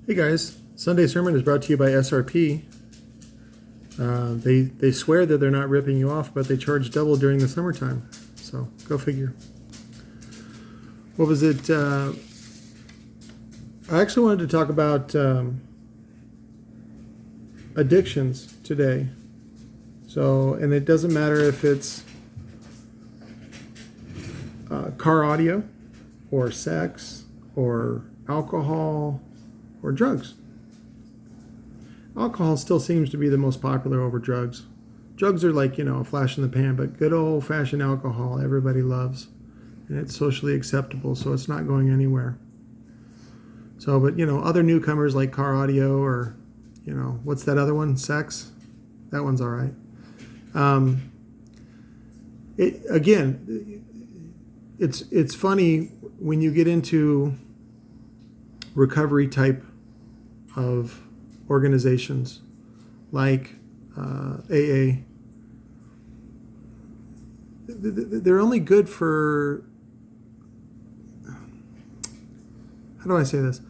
Hey guys, Sunday sermon is brought to you by SRP. They swear that they're not ripping you off, but they charge double during the summertime. So go figure. What was it? I actually wanted to talk about addictions today. So, and it doesn't matter if it's car audio, or sex, or alcohol, or drugs. Alcohol still seems to be the most popular over drugs. Drugs are like, a flash in the pan, but good old-fashioned alcohol everybody loves. And it's socially acceptable, so it's not going anywhere. So, but, other newcomers like car audio or, what's that other one? Sex? That one's all right. It's funny when you get into recovery type of organizations like AA. They're only good for, how do I say this?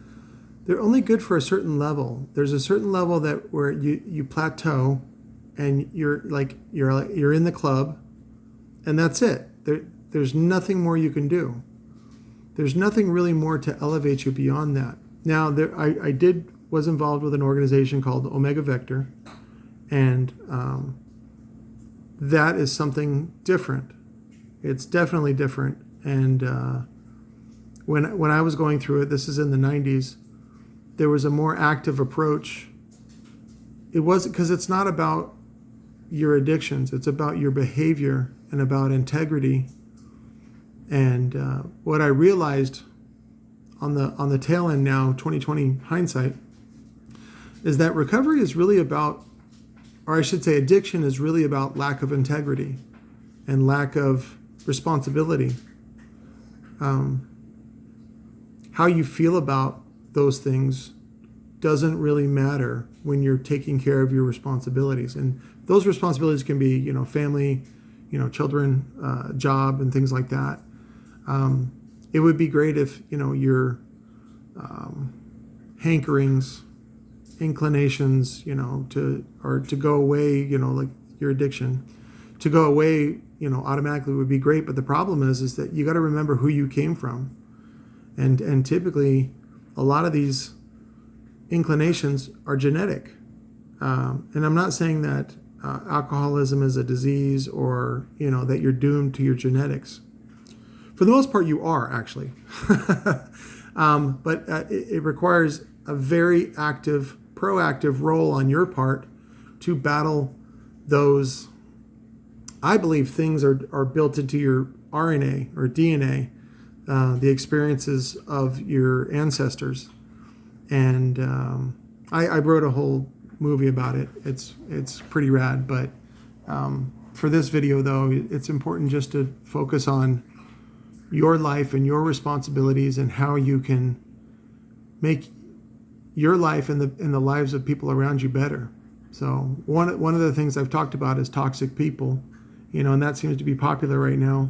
They're only good for a certain level. There's a certain level that where you plateau, and you're in the club, and that's it. There's nothing more you can do. There's nothing really more to elevate you beyond that. Now, I was involved with an organization called Omega Vector, and that is something different. It's definitely different. And when I was going through it, this is in the 90s, there was a more active approach. It wasn't, because it's not about your addictions. It's about your behavior and about integrity. And what I realized on the tail end now, 2020 hindsight, is that recovery is really about, or I should say addiction is really about lack of integrity and lack of responsibility. How you feel about those things doesn't really matter when you're taking care of your responsibilities. And those responsibilities can be, family, children, job, and things like that. It would be great if, your hankerings, inclinations, to go away, like your addiction, to go away, automatically would be great. But the problem is that you got to remember who you came from. And typically a lot of these inclinations are genetic. And I'm not saying that alcoholism is a disease or, that you're doomed to your genetics. For the most part, you are actually. But it requires a very active, proactive role on your part to battle those. I believe things are built into your RNA or DNA, the experiences of your ancestors. And I wrote a whole movie about it. It's pretty rad. But for this video, though, it's important just to focus on your life and your responsibilities and how you can make your life and the lives of people around you better. So one of the things I've talked about is toxic people, and that seems to be popular right now.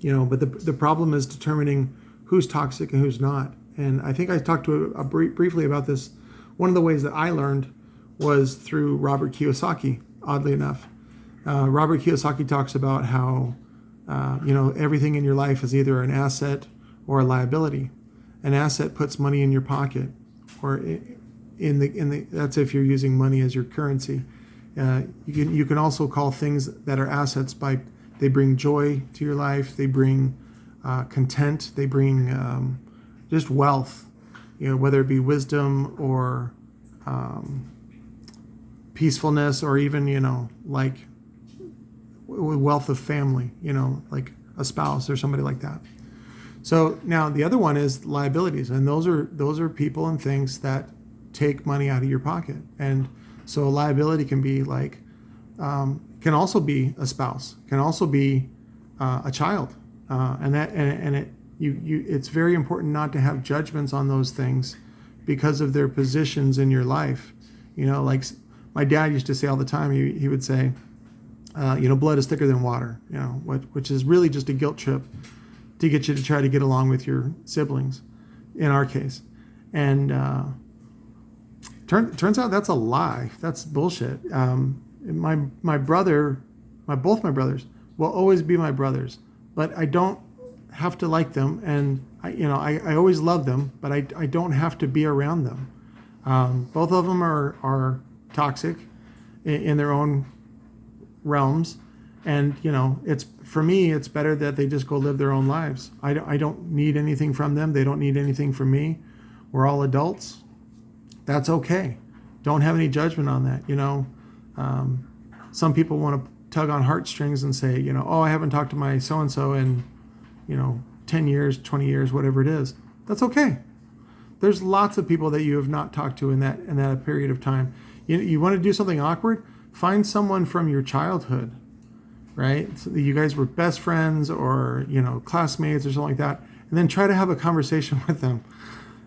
But the problem is determining who's toxic and who's not. And I think I talked to briefly about this. One of the ways that I learned was through Robert Kiyosaki, oddly enough. Robert Kiyosaki talks about how everything in your life is either an asset or a liability. An asset puts money in your pocket, or that's if you're using money as your currency. You can also call things that are assets by they bring joy to your life, they bring content, they bring just wealth, whether it be wisdom or peacefulness, or even like wealth of family, like a spouse or somebody like that. So now the other one is liabilities, and those are people and things that take money out of your pocket. And so a liability can be like can also be a spouse, can also be a child, it's very important not to have judgments on those things because of their positions in your life. Like my dad used to say all the time. He would say, blood is thicker than water, which is really just a guilt trip to get you to try to get along with your siblings, in our case. And Turns out that's a lie. That's bullshit. Both my brothers will always be my brothers, but I don't have to like them, and I always love them, but I don't have to be around them. Both of them are toxic in their own realms, and it's for me. It's better that they just go live their own lives. I don't need anything from them. They don't need anything from me. We're all adults. That's okay. Don't have any judgment on that. Some people want to tug on heartstrings and say, oh, I haven't talked to my so-and-so in, 10 years, 20 years, whatever it is. That's okay. There's lots of people that you have not talked to in that period of time. You want to do something awkward? Find someone from your childhood, right? So you guys were best friends or, classmates or something like that. And then try to have a conversation with them.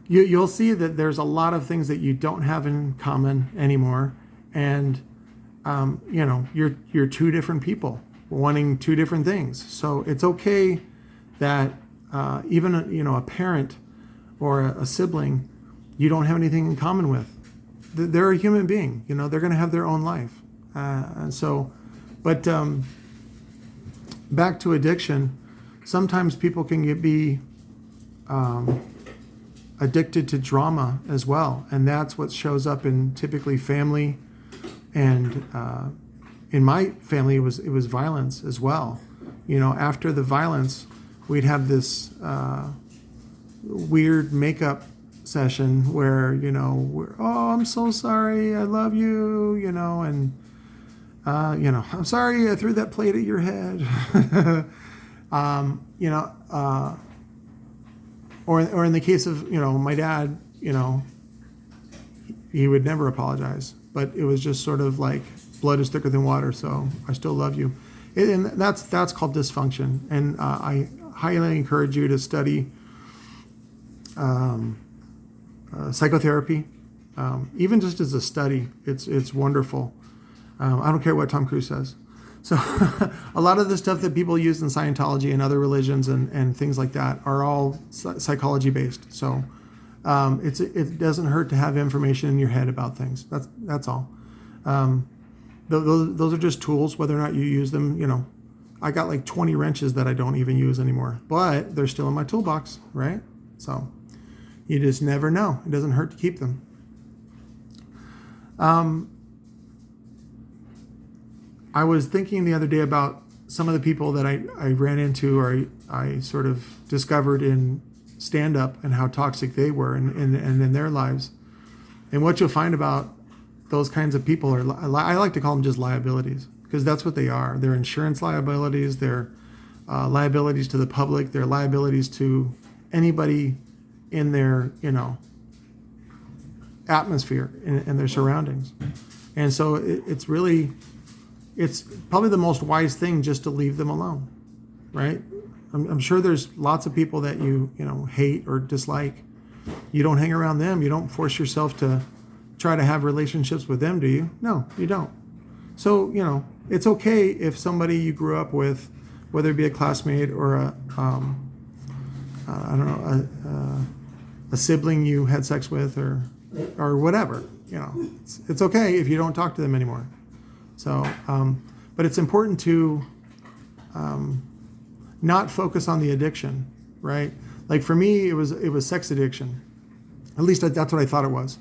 You'll see that there's a lot of things that you don't have in common anymore. And, you're two different people wanting two different things. So it's okay that even, a parent or a sibling, you don't have anything in common with. They're a human being, they're going to have their own life. But back to addiction, sometimes people can be addicted to drama as well, and that's what shows up in typically family, and in my family it was violence as well. After the violence, we'd have this weird makeup session where I'm so sorry, I love you, and I'm sorry I threw that plate at your head. Or in the case of, my dad, he would never apologize, but it was just sort of like blood is thicker than water, so I still love you. And that's called dysfunction. And I highly encourage you to study psychotherapy, even just as a study. It's wonderful. I don't care what Tom Cruise says. So a lot of the stuff that people use in Scientology and other religions and things like that are all psychology based. So it doesn't hurt to have information in your head about things. That's all. Those are just tools, whether or not you use them. I got like 20 wrenches that I don't even use anymore, but they're still in my toolbox, right? So you just never know. It doesn't hurt to keep them. I was thinking the other day about some of the people that I ran into or I sort of discovered in stand-up and how toxic they were and in their lives. And what you'll find about those kinds of people are, I like to call them just liabilities, because that's what they are. They're insurance liabilities, they're liabilities to the public, they're liabilities to anybody in their, atmosphere and their surroundings. And so it's probably the most wise thing just to leave them alone, right? I'm sure there's lots of people that you hate or dislike. You don't hang around them. You don't force yourself to try to have relationships with them, do you? No, you don't. So, it's okay if somebody you grew up with, whether it be a classmate or a sibling you had sex with or whatever, it's okay if you don't talk to them anymore. So, but it's important to not focus on the addiction, right? Like for me, it was sex addiction. At least that's what I thought it was.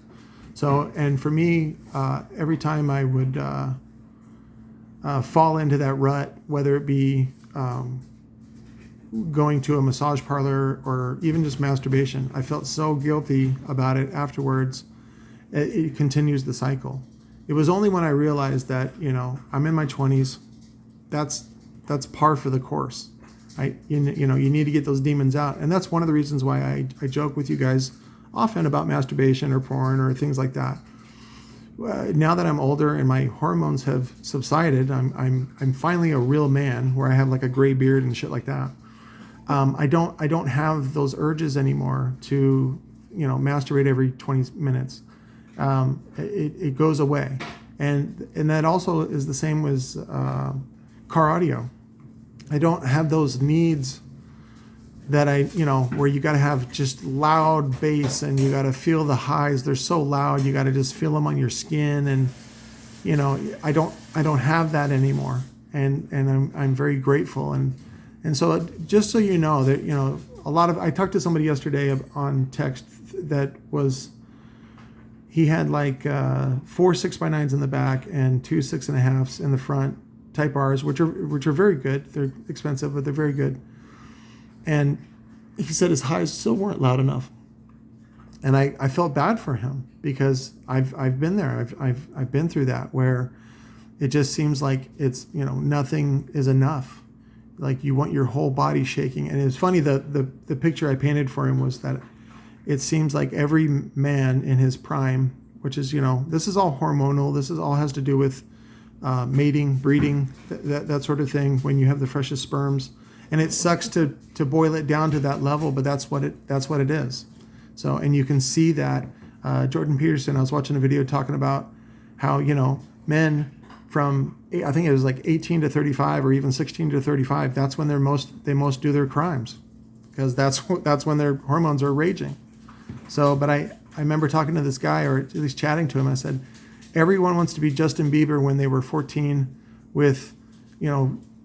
So, and for me, every time I would fall into that rut, whether it be going to a massage parlor or even just masturbation, I felt so guilty about it afterwards. It continues the cycle. It was only when I realized that, I'm in my 20s, that's par for the course. You need to get those demons out. And that's one of the reasons why I joke with you guys often about masturbation or porn or things like that. Now that I'm older and my hormones have subsided, I'm finally a real man where I have like a gray beard and shit like that. I don't have those urges anymore to, masturbate every 20 minutes. It goes away. And that also is the same with car audio. I don't have those needs that where you got to have just loud bass and you got to feel the highs. They're so loud. You got to just feel them on your skin. And, I don't have that anymore. And I'm very grateful. And so just so you know that, I talked to somebody yesterday on text that he had like 4 6x9s in the back and 2 6.5s in the front, Type R's, which are very good. They're expensive, but they're very good. And he said his highs still weren't loud enough. And I felt bad for him because I've been there. I've been through that where it just seems like it's, nothing is enough. Like you want your whole body shaking. And it's funny, the picture I painted for him was that it seems like every man in his prime, which is, this is all hormonal. This is all has to do with mating, breeding, that sort of thing when you have the freshest sperms. And it sucks to boil it down to that level, but that's what it is. So, and you can see that Jordan Peterson, I was watching a video talking about how, men from, I think it was like 18 to 35 or even 16 to 35, that's when they most do their crimes, because that's when their hormones are raging. So, but I remember talking to this guy, or at least chatting to him. I said, everyone wants to be Justin Bieber when they were 14 with,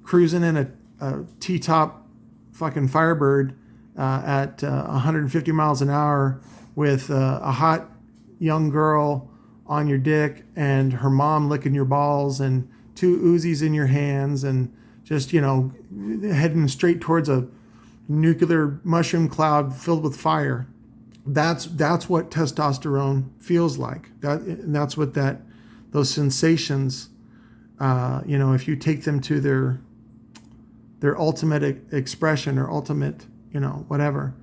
cruising in a T-top fucking Firebird at 150 miles an hour with a hot young girl on your dick and her mom licking your balls and 2 Uzis in your hands and just, heading straight towards a nuclear mushroom cloud filled with fire. That's what testosterone feels like. That's what those sensations, if you take them to their ultimate expression or ultimate, whatever.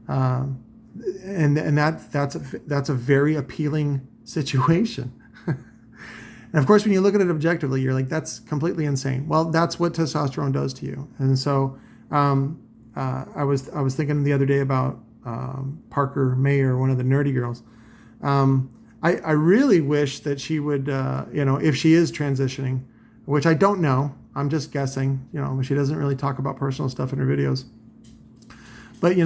And that's a very appealing situation. And of course, when you look at it objectively, you're like, that's completely insane. Well, that's what testosterone does to you. And so I was thinking the other day about Parker Mayer, one of the nerdy girls. I really wish that she would, if she is transitioning, which I don't know, I'm just guessing, she doesn't really talk about personal stuff in her videos. But,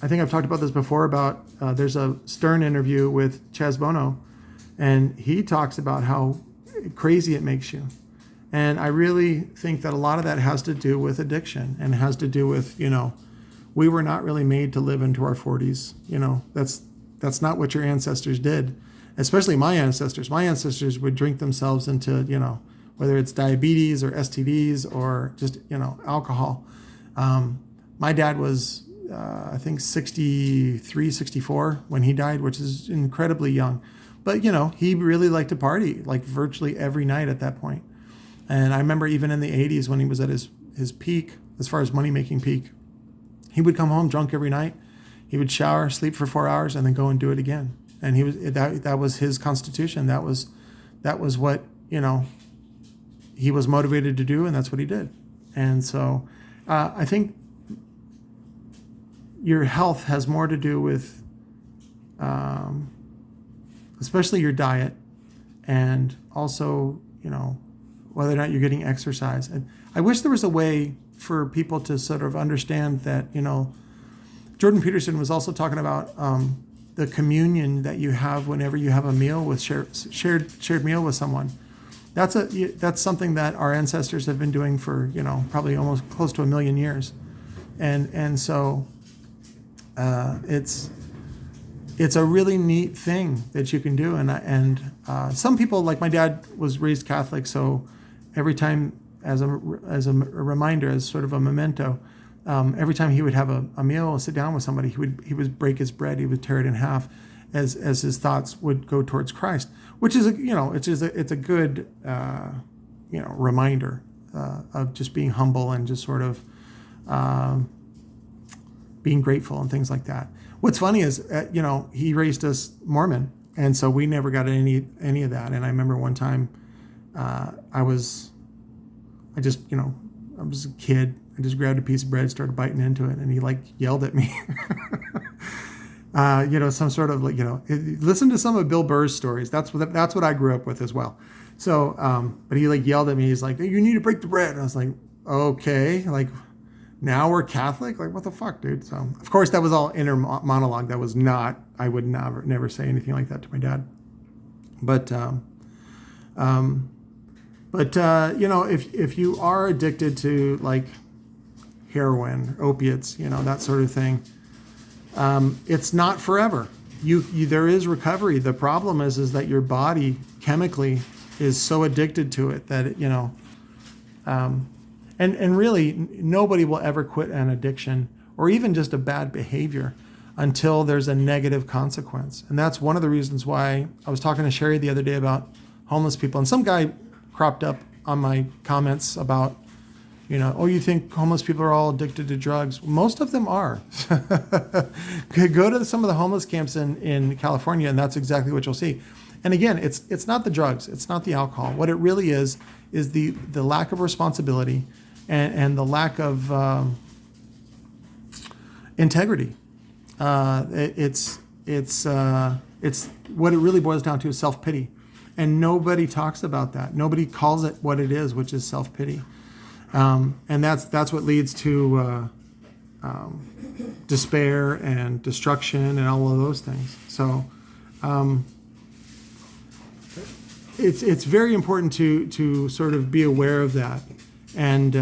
I think I've talked about this before about there's a Stern interview with Chaz Bono, and he talks about how crazy it makes you. And I really think that a lot of that has to do with addiction and has to do with, we were not really made to live into our 40s. That's not what your ancestors did, especially my ancestors. My ancestors would drink themselves into, whether it's diabetes or STDs or just, alcohol. My dad was, I think 63, 64 when he died, which is incredibly young. But, he really liked to party like virtually every night at that point. And I remember even in the 80s when he was at his peak, as far as money-making peak, he would come home drunk every night. He would shower, sleep for 4 hours, and then go and do it again. And that was his constitution. That was what, he was motivated to do, and that's what he did. And so I think your health has more to do with especially your diet, and also, whether or not you're getting exercise. And I wish there was a way for people to sort of understand that, Jordan Peterson was also talking about the communion that you have whenever you have a meal with shared meal with someone. That's something that our ancestors have been doing for, probably almost close to 1 million years. And so it's a really neat thing that you can do. And some people, like my dad was raised Catholic, so every time as a reminder, as sort of a memento, every time he would have a meal or sit down with somebody, he would break his bread, he would tear it in half as his thoughts would go towards Christ, which is it's a good reminder of just being humble and just sort of being grateful and things like that. What's funny is, he raised us Mormon, and so we never got any of that. And I remember one time, I was a kid. I just grabbed a piece of bread, started biting into it, and he yelled at me. Some sort of listen to some of Bill Burr's stories. That's what I grew up with as well. So, but he yelled at me. He's like, "You need to break the bread." And I was like, "Okay, now we're Catholic. Like, what the fuck, dude? So, of course, that was all inner monologue. That was not, I would never say anything like that to my dad. But, if you are addicted to like heroin, opiates, that sort of thing, it's not forever. There is recovery. The problem is that your body chemically is so addicted to it that and really nobody will ever quit an addiction or even just a bad behavior until there's a negative consequence. And that's one of the reasons why I was talking to Sherry the other day about homeless people, and some guy cropped up on my comments about, you think homeless people are all addicted to drugs? Most of them are. Go to some of the homeless camps in California, and that's exactly what you'll see. And again, it's not the drugs, it's not the alcohol. What it really is the lack of responsibility and the lack of integrity. It's what it really boils down to is self-pity. And nobody talks about that. Nobody calls it what it is, which is self-pity. And that's what leads to despair and destruction and all of those things. So it's very important to sort of be aware of that. And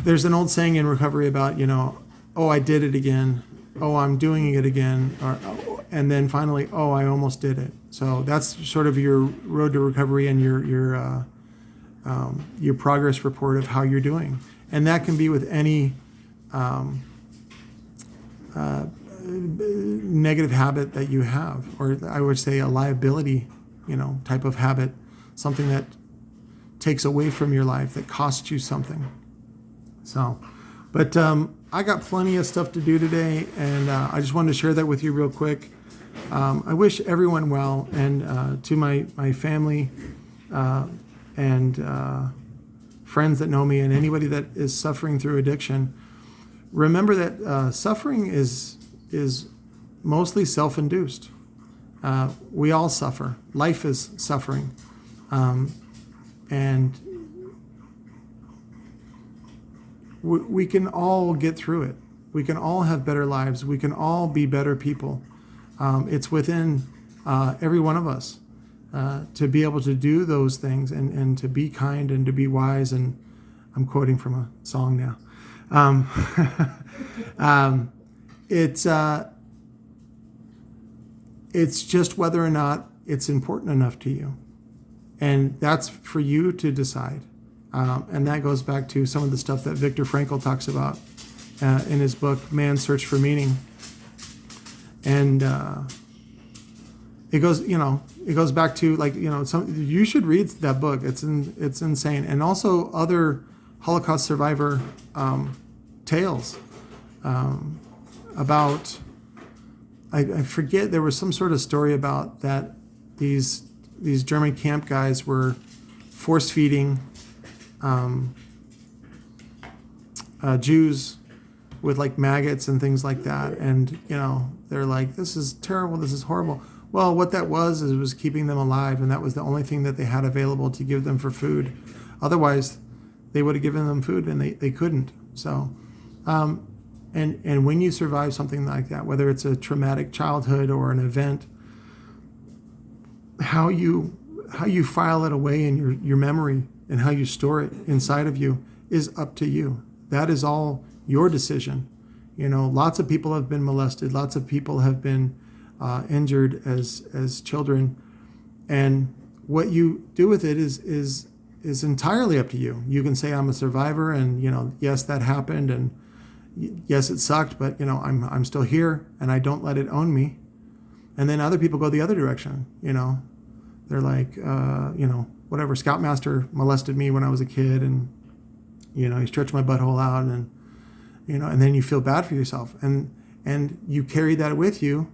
there's an old saying in recovery about, oh, I did it again. Oh, I'm doing it again. And then finally, oh, I almost did it. So that's sort of your road to recovery and your progress report of how you're doing. And that can be with any negative habit that you have, or I would say a liability, type of habit, something that takes away from your life, that costs you something. So, but I got plenty of stuff to do today, and I just wanted to share that with you real quick. I wish everyone well, and to my family and friends that know me, and anybody that is suffering through addiction, remember that suffering is mostly self-induced. We all suffer. Life is suffering, and we can all get through it. We can all have better lives. We can all be better people. It's within every one of us to be able to do those things and to be kind and to be wise. And I'm quoting from a song now. It's just whether or not it's important enough to you. And that's for you to decide. And that goes back to some of the stuff that Viktor Frankl talks about in his book, Man's Search for Meaning. And it goes back to, like, you should read that book. It's insane. And also other Holocaust survivor tales about, I forget, there was some sort of story about that these German camp guys were force feeding Jews with like maggots and things like that, and they're like, this is terrible, this is horrible. Well, what that was is it was keeping them alive, and that was the only thing that they had available to give them for food. Otherwise, they would have given them food, and they couldn't. So, and when you survive something like that, whether it's a traumatic childhood or an event, how you file it away in your memory and how you store it inside of you is up to you. That is all your decision. Lots of people have been molested. Lots of people have been injured as children, and what you do with it is entirely up to you. You can say, I'm a survivor, and yes, that happened, and yes, it sucked, but I'm still here, and I don't let it own me. And then other people go the other direction. They're like, whatever, Scoutmaster molested me when I was a kid, and he stretched my butthole out, and and then you feel bad for yourself, and you carry that with you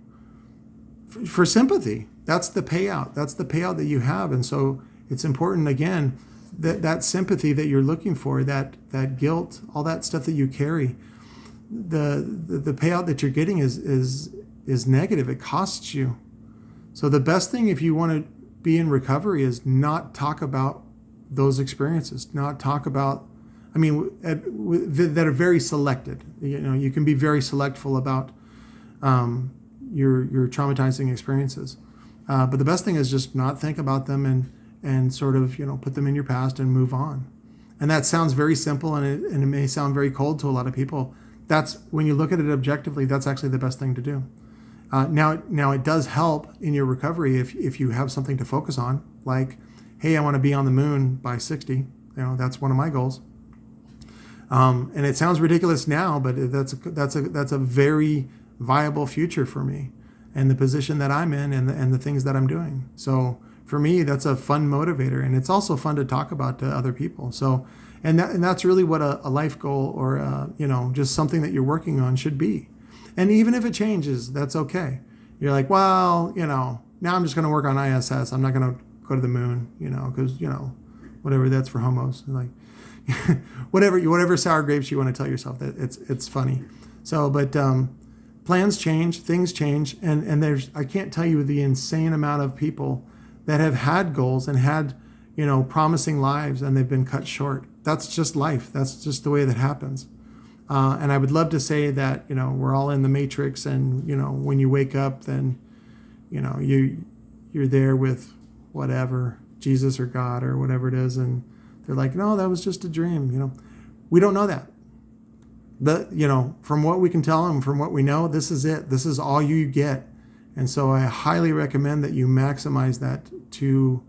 for sympathy. That's the payout. That's the payout that you have. And so it's important, again, that sympathy that you're looking for, that guilt, all that stuff that you carry, the payout that you're getting is negative. It costs you. So the best thing, if you want to be in recovery, is not talk about those experiences, not talk about I mean, that are very selected. You can be very selectful about your traumatizing experiences. But the best thing is just not think about them and sort of, put them in your past and move on. And that sounds very simple, and it may sound very cold to a lot of people. That's, when you look at it objectively, that's actually the best thing to do. Now it does help in your recovery if you have something to focus on, like, hey, I want to be on the moon by 60. That's one of my goals. And it sounds ridiculous now, but that's a very viable future for me, and the position that I'm in, and the things that I'm doing. So for me, that's a fun motivator, and it's also fun to talk about to other people. So, and that's really what a life goal, or just something that you're working on should be. And even if it changes, that's okay. You're like, well, now I'm just going to work on ISS. I'm not going to go to the moon, because whatever, that's for homos. Like, whatever sour grapes you want to tell yourself, that it's funny. So, but plans change, things change, and there's, I can't tell you the insane amount of people that have had goals and had promising lives, and they've been cut short. That's just life. That's just the way that happens. And I would love to say that we're all in the matrix, and when you wake up, then you're there with whatever, Jesus or God or whatever it is, and they're like, no, that was just a dream. We don't know that. But from what we can tell and from what we know, this is it. This is all you get. And so I highly recommend that you maximize that to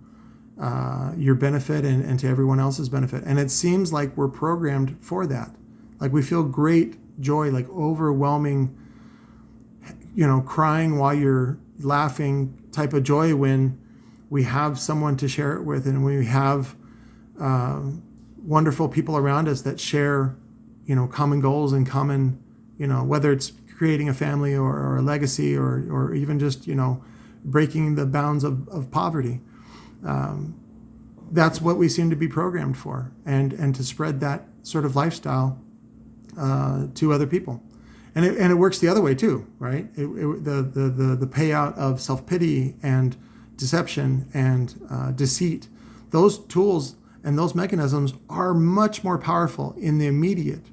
your benefit and to everyone else's benefit. And it seems like we're programmed for that. Like, we feel great joy, like overwhelming, crying while you're laughing type of joy when we have someone to share it with, and we have wonderful people around us that share, common goals and common, whether it's creating a family or a legacy or even just, breaking the bounds of poverty. That's what we seem to be programmed for, and to spread that sort of lifestyle to other people. And it works the other way too, right? The payout of self-pity and deception and deceit, those tools and those mechanisms are much more powerful in the immediate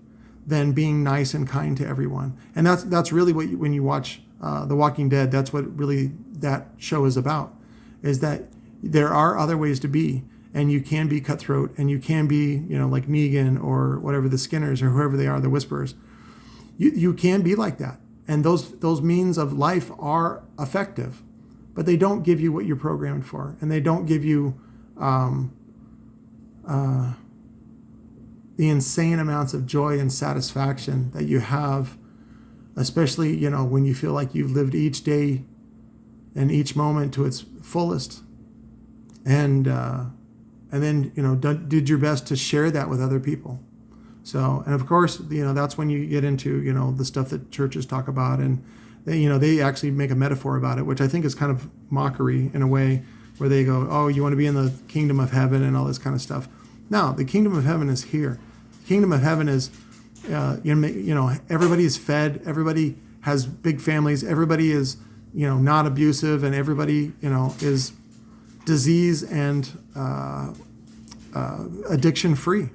than being nice and kind to everyone. And that's really what when you watch The Walking Dead, that's what really that show is about, is that there are other ways to be, and you can be cutthroat, and you can be, like Negan or whatever, the Skinners or whoever they are, the Whisperers. You can be like that. And those means of life are effective, but they don't give you what you're programmed for, and they don't give you the insane amounts of joy and satisfaction that you have, especially, when you feel like you've lived each day and each moment to its fullest. And then, did your best to share that with other people. So, and of course, that's when you get into, the stuff that churches talk about, and they actually make a metaphor about it, which I think is kind of mockery in a way, where they go, oh, you want to be in the kingdom of heaven and all this kind of stuff. No, the kingdom of heaven is here. The kingdom of heaven is, everybody is fed, everybody has big families, everybody is, not abusive, and everybody, is disease and addiction free.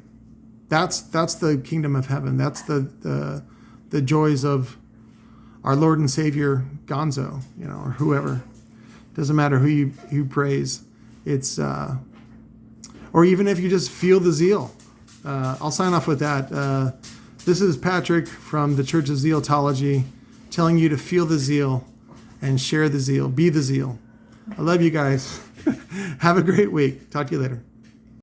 That's the kingdom of heaven. That's the joys of our Lord and Savior Gonzo, or whoever. Doesn't matter who you praise. It's or even if you just feel the zeal. I'll sign off with that. This is Patrick from the Church of Zealtology, telling you to feel the zeal and share the zeal. Be the zeal. I love you guys. Have a great week. Talk to you later.